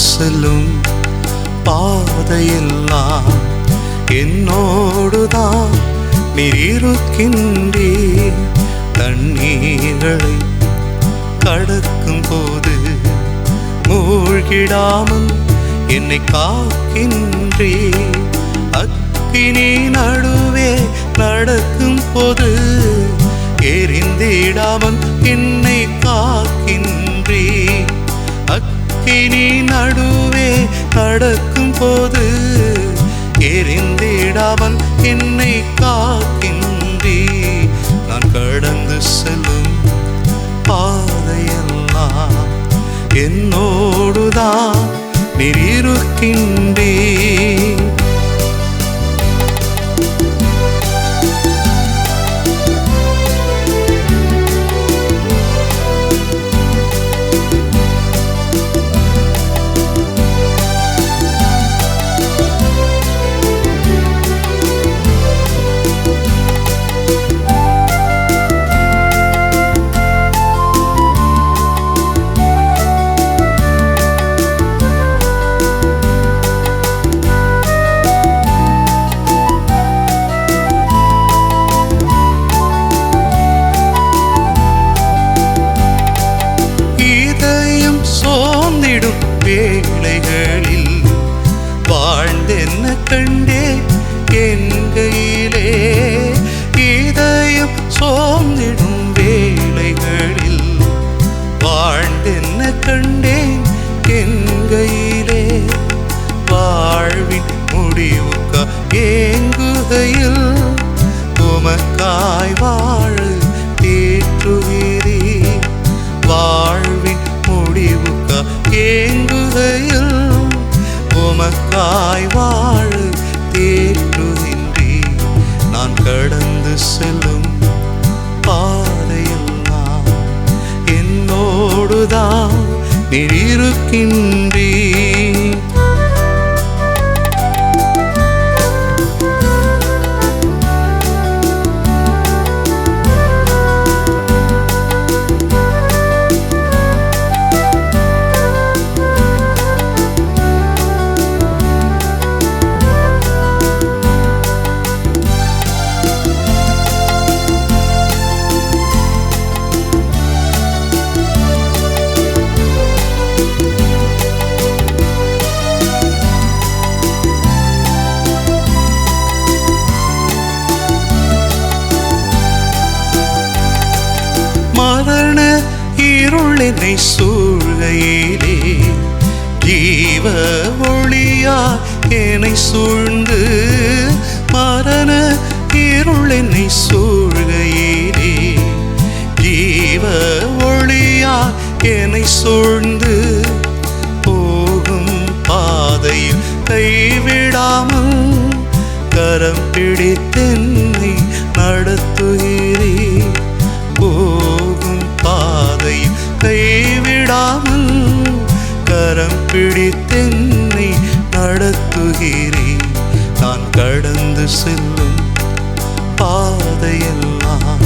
செல்லும் பாதையெல்லாம் என்னோடுதான் நீர் இருக்கின்றீர். தண்ணீர்களை கடக்கும் போது மூழ்கிடாமல் என்னை காக்கின்றீர். அக்கினி நடுவே நடக்கும் போது எரிந்திடாமல் என்னை காக்கின்றீர். அக்கினி நடுவே நடக்கும் போது எரிந்திடாமல் என்னை காக்கின்றீர். நான் கடந்து செல்லும் பாதையெல்லாம் என்னோடுதான் நீர் இருக்கின்றீர். வேளைகளில் வாழ்ந்தென்ன கண்டே என் கையிலே. இதயம் சோர்ந்திடும் வேளைகளில் வாழ்ந்தென்ன கண்டேன் என் கையிலே. வாழ்வின் முடிவுக்கா ஏங்குகையில் உமக்காய் வாழ தேற்றுகிறேன். வாழ்வின் முடிவுக்கா ஏங்குகையில் உமக்காய் வாழ தேற்றுகின்றேன். நான் கடந்து செல்லும் பாதையெல்லாம் என்னோடுதான் நீர் இருக்கின்றீர். மரண இருள் என்னை சூழ்கையிலே ஜீவ ஒளியா என்னை சூழ்ந்து. மரண இருள் என்னை சூழ்கையிலே ஜீவ ஒளியா என்னை சூழ்ந்து. போகும் பாதையில் கைவிடாமல் கரம் பிடித்தென்னை நடத்துகிறேன். போகும் பாதையில் கைவிடாமல் கரம் பிடித்தென்னை நடத்துகிறேன். நான் கடந்து செல்லும் பாதையெல்லாம்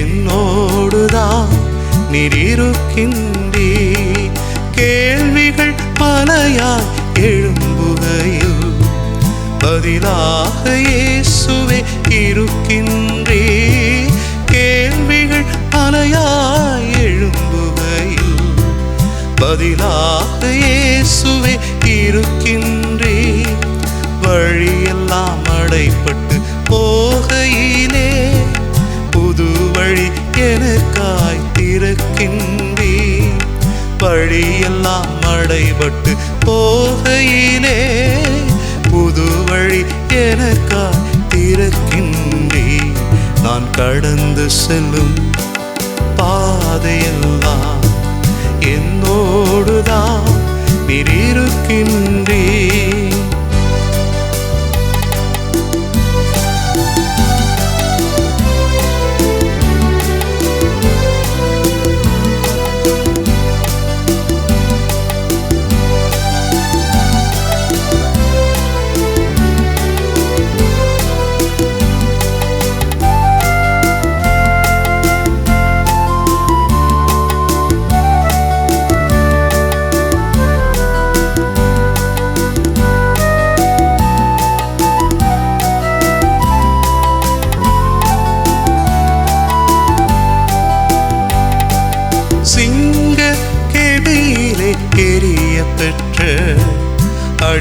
என்னோடுதான் நீர் இருக்கின்றீர். கேள்விகள் பலையாய் எழும்புகையில் பதிலாக இயேசுவே இருக்கின்றீர். கேள்விகள் அலையாய் எழும்புகையில் பதிலாக இயேசுவே இருக்கின்றீர். வழியெல்லாம் அடைப்பட்டு போகையிலே புது வழி எனக்காய் திறக்கின்றீர். வழியெல்லாம் அடைபட்டு போகையிலே புது வழி எனக்காய் திறக்கின்றீர். நான் கடந்து செல்லும் பாதையெல்லாம் என்னோடுதான் நீர் இருக்கின்றீர்.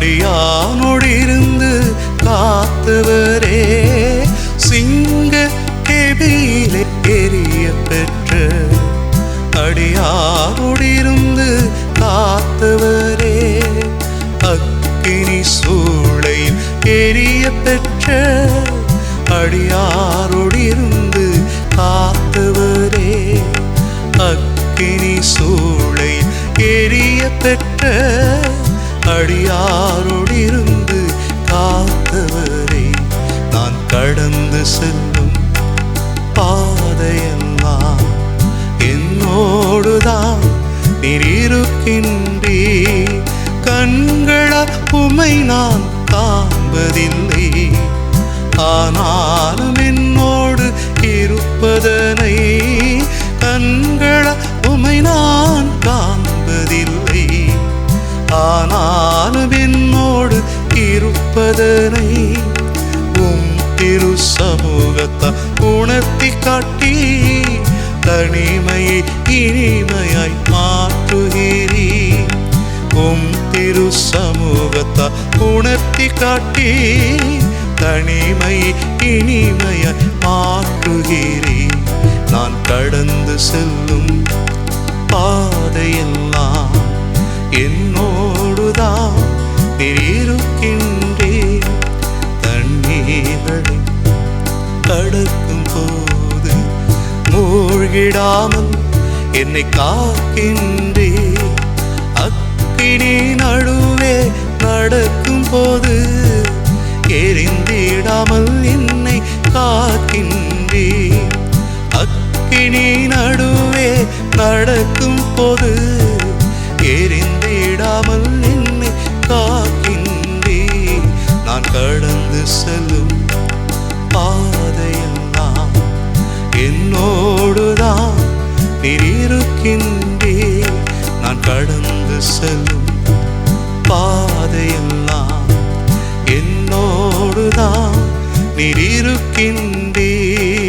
அடியானோடிருந்து காத்தவரே, சிங்க கெபியிலே எரிய பெற்ற அடியானோடிருந்து காத்தவரே, அக்கினி சூளையில் எரிய பெற்ற அடியாரோடிருந்து காத்தவரே, அக்கினி சூளையில் எரிய பெற்ற அடியாரோடிருந்து காத்தவரே, நான் கடந்து செல்லும் பாதையெல்லாம் என்னோடுதான் நீர் இருக்கின்றீர். கண்களால் உம்மை நான் காண்பதில்லை, ஆனாலும் என்னோடு இருப்பதனை கண்களால் உம்மை நான் காண்பதில்லை, ஆனாலும் என்னோடு இருப்பதனை உம் திரு சமூகத்தால் உணர்த்தி காட்டி தனிமையை இனிமையாய் மாற்றுகிறீர். உம் திரு சமூகத்தால் உணர்த்தி காட்டி தனிமையை இனிமையாய் மாற்றுகிறீர். நான் கடந்து செல்லும் பாதையெல்லாம் என்னோடுதான் நீர் இருக்கின்றீர். தண்ணீர்களை கடக்கும் போது மூழ்கிடாமல் என்னை காக்கின்றீர். அக்கினி நடுவே நடக்கும் போது எரிந்திடாமல் என்னை காக்கின்றீர். அக்கினி நடுவே நடக்கும் போது எரிந்திடாமல் என்னை காக்கின்றீர். நான் கடந்து செல்லும் பாதையெல்லாம் என்னோடுதான் நீர் இருக்கின்றீர். நான் கடந்து செல்லும் பாதையெல்லாம் என்னோடுதான் நீர் இருக்கின்றீர்.